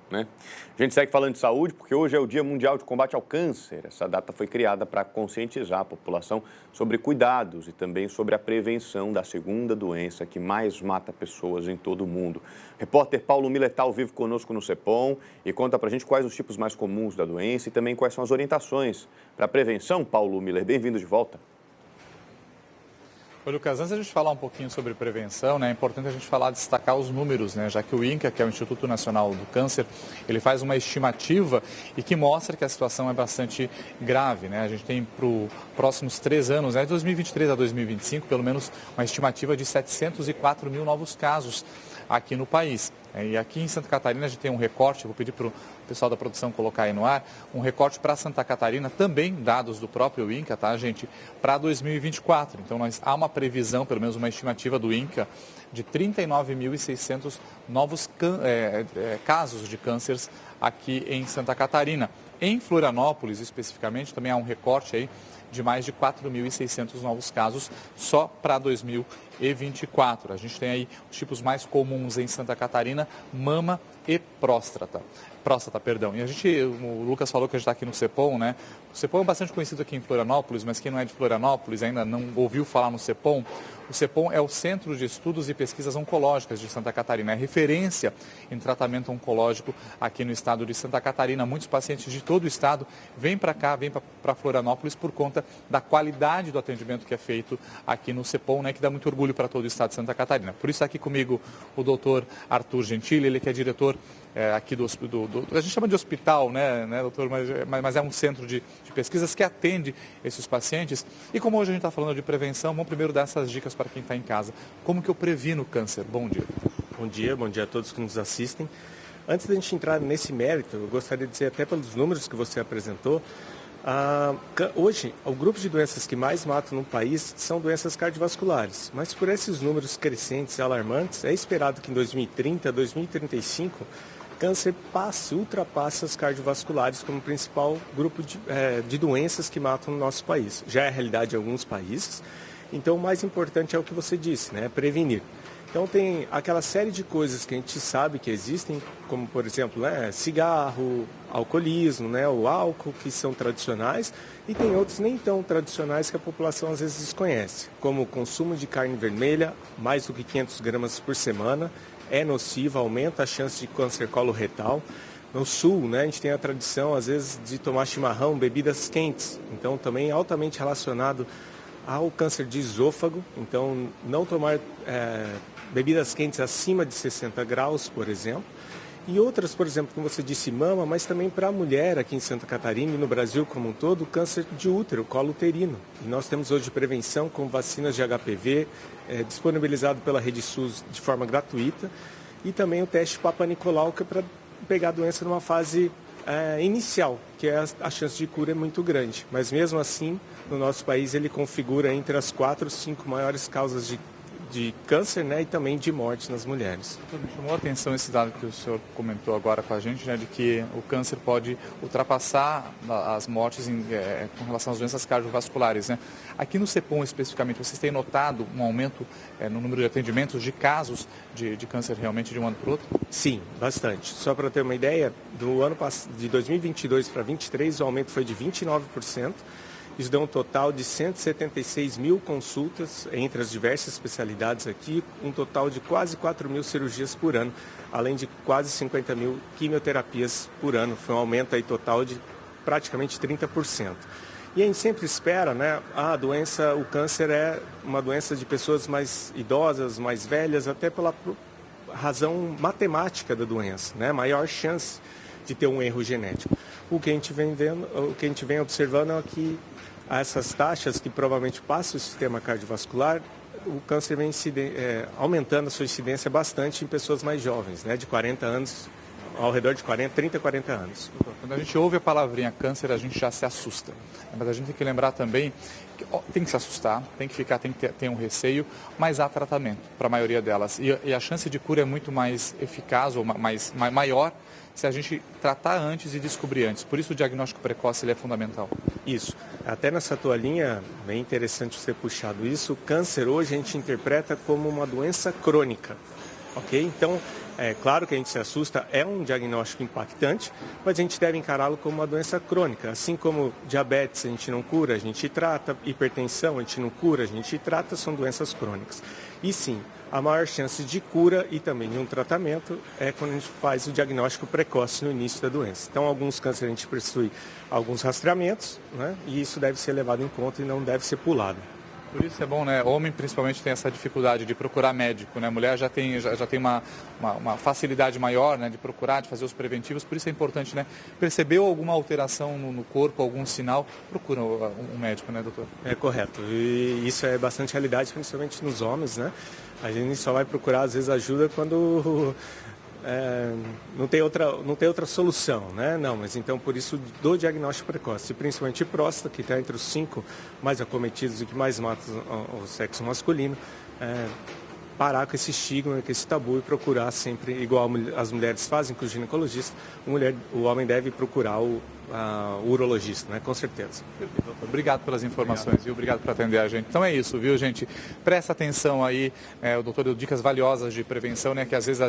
né? A gente segue falando de saúde porque hoje é o Dia Mundial de Combate ao Câncer. Essa data foi criada para conscientizar a população sobre cuidados e também sobre a prevenção da segunda doença que mais mata pessoas em todo o mundo. O repórter Paulo Miller está ao vivo conosco no CEPOM e conta para a gente quais os tipos mais comuns da doença e também quais são as orientações para a prevenção. Paulo Miller, bem-vindo de volta. Oi, Lucas, antes de a gente falar um pouquinho sobre prevenção, né, é importante a gente destacar os números, né, já que o INCA, que é o Instituto Nacional do Câncer, ele faz uma estimativa e que mostra que a situação é bastante grave, né? A gente tem para os próximos 3 anos, né, de 2023 a 2025, pelo menos uma estimativa de 704 mil novos casos aqui no país. E aqui em Santa Catarina a gente tem um recorte, vou pedir para o pessoal da produção colocar aí no ar, um recorte para Santa Catarina, também dados do próprio INCA, tá, gente, para 2024. Então, há uma previsão, pelo menos uma estimativa do INCA, de 39.600 novos casos de cânceres aqui em Santa Catarina. Em Florianópolis, especificamente, também há um recorte aí de mais de 4.600 novos casos só para 2024. A gente tem aí os tipos mais comuns em Santa Catarina, mama e próstata. E o Lucas falou que a gente está aqui no CEPOM, né? O CEPOM é bastante conhecido aqui em Florianópolis, mas quem não é de Florianópolis ainda não ouviu falar no CEPOM. O CEPOM é o Centro de Estudos e Pesquisas Oncológicas de Santa Catarina, é referência em tratamento oncológico aqui no estado de Santa Catarina. Muitos pacientes de todo o estado vêm para cá, vêm para Florianópolis por conta da qualidade do atendimento que é feito aqui no CEPOM, né, que dá muito orgulho para todo o estado de Santa Catarina. Por isso está aqui comigo o doutor Arthur Gentili, ele que é diretor aqui a gente chama de hospital, né doutor, mas é um centro de pesquisas que atende esses pacientes. E como hoje a gente está falando de prevenção, vamos primeiro dar essas dicas para quem está em casa. Como que eu previno o câncer? Bom dia. Bom dia a todos que nos assistem. Antes da gente entrar nesse mérito, eu gostaria de dizer, até pelos números que você apresentou, hoje, o grupo de doenças que mais matam no país são doenças cardiovasculares. Mas por esses números crescentes e alarmantes, é esperado que em 2030, 2035, câncer ultrapasse as cardiovasculares como principal grupo de doenças que matam no nosso país. Já é a realidade em alguns países. Então, o mais importante é o que você disse, né? Prevenir. Então, tem aquela série de coisas que a gente sabe que existem, como, por exemplo, cigarro, alcoolismo, né? O álcool, que são tradicionais, e tem outros nem tão tradicionais que a população às vezes desconhece, como o consumo de carne vermelha, mais do que 500 gramas por semana, é nociva, aumenta a chance de câncer coloretal. No sul, né, a gente tem a tradição, às vezes, de tomar chimarrão, bebidas quentes, então também altamente relacionado ao câncer de esôfago. Então, não tomar bebidas quentes acima de 60 graus, por exemplo. E outras, por exemplo, como você disse, mama, mas também para a mulher aqui em Santa Catarina e no Brasil como um todo, câncer de útero, colo uterino. E nós temos hoje prevenção com vacinas de HPV, disponibilizado pela Rede SUS de forma gratuita, e também o teste Papa Nicolau, que é para pegar a doença numa fase inicial, que a chance de cura é muito grande. Mas mesmo assim, no nosso país, ele configura entre as 4 ou 5 maiores causas de câncer, né, e também de morte nas mulheres. Me chamou a atenção esse dado que o senhor comentou agora com a gente, né, de que o câncer pode ultrapassar as mortes com relação às doenças cardiovasculares, né? Aqui no CEPOM especificamente, vocês têm notado um aumento no número de atendimentos de casos de câncer realmente de um ano para o outro? Sim, bastante. Só para ter uma ideia, do ano de 2022 para 2023, o aumento foi de 29%. Isso dá um total de 176 mil consultas entre as diversas especialidades aqui, um total de quase 4 mil cirurgias por ano, além de quase 50 mil quimioterapias por ano. Foi um aumento aí total de praticamente 30%. E a gente sempre espera, né? O câncer é uma doença de pessoas mais idosas, mais velhas, até pela razão matemática da doença, né? Maior chance de ter um erro genético. O que a gente vem observando é que essas taxas que provavelmente passam o sistema cardiovascular, o câncer vem aumentando a sua incidência bastante em pessoas mais jovens, né, de 40 anos, ao redor de 30, 40 anos. Quando a gente ouve a palavrinha câncer, a gente já se assusta. Mas a gente tem que lembrar também que tem que se assustar, tem que ter um receio, mas há tratamento para a maioria delas. E a chance de cura é muito mais eficaz ou maior se a gente tratar antes e descobrir antes. Por isso o diagnóstico precoce ele é fundamental. Isso. Até nessa tua linha, bem interessante você ter puxado isso, o câncer hoje a gente interpreta como uma doença crônica. ok? Então, é claro que a gente se assusta, é um diagnóstico impactante, mas a gente deve encará-lo como uma doença crônica. Assim como diabetes a gente não cura, a gente trata, hipertensão a gente não cura, a gente trata, são doenças crônicas. E sim, a maior chance de cura e também de um tratamento é quando a gente faz o diagnóstico precoce no início da doença. Então, alguns cânceres a gente possui alguns rastreamentos, né? E isso deve ser levado em conta e não deve ser pulado. Por isso é bom, né? Homem principalmente tem essa dificuldade de procurar médico, né? Mulher já tem uma facilidade maior, né? De procurar, de fazer os preventivos, por isso é importante, né? Percebeu alguma alteração no corpo, algum sinal, procura um médico, né, doutor? É correto, e isso é bastante realidade, principalmente nos homens, né? A gente só vai procurar, às vezes, ajuda quando não tem outra solução, né? Não, mas então por isso do diagnóstico precoce, principalmente próstata, que está entre os 5 mais acometidos e que mais matam o sexo masculino, parar com esse estigma, com esse tabu e procurar sempre, igual as mulheres fazem com o ginecologista, o homem deve procurar o urologista, né? Com certeza. Obrigado pelas informações e obrigado por atender a gente. Então é isso, viu, gente? Presta atenção aí, o doutor deu dicas valiosas de prevenção, né? Que às vezes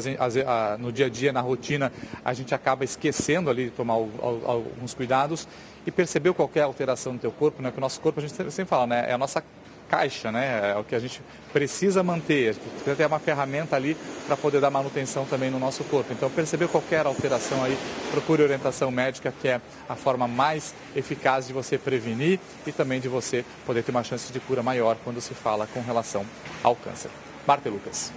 no dia a dia, na rotina, a gente acaba esquecendo ali de tomar alguns cuidados e percebeu qualquer alteração no teu corpo, né? Que o nosso corpo, a gente sempre fala, né? É a nossa caixa, né? É o que a gente precisa manter. A gente precisa ter uma ferramenta ali para poder dar manutenção também no nosso corpo. Então, perceber qualquer alteração aí, procure orientação médica, que é a forma mais eficaz de você prevenir e também de você poder ter uma chance de cura maior quando se fala com relação ao câncer. Marta e Lucas.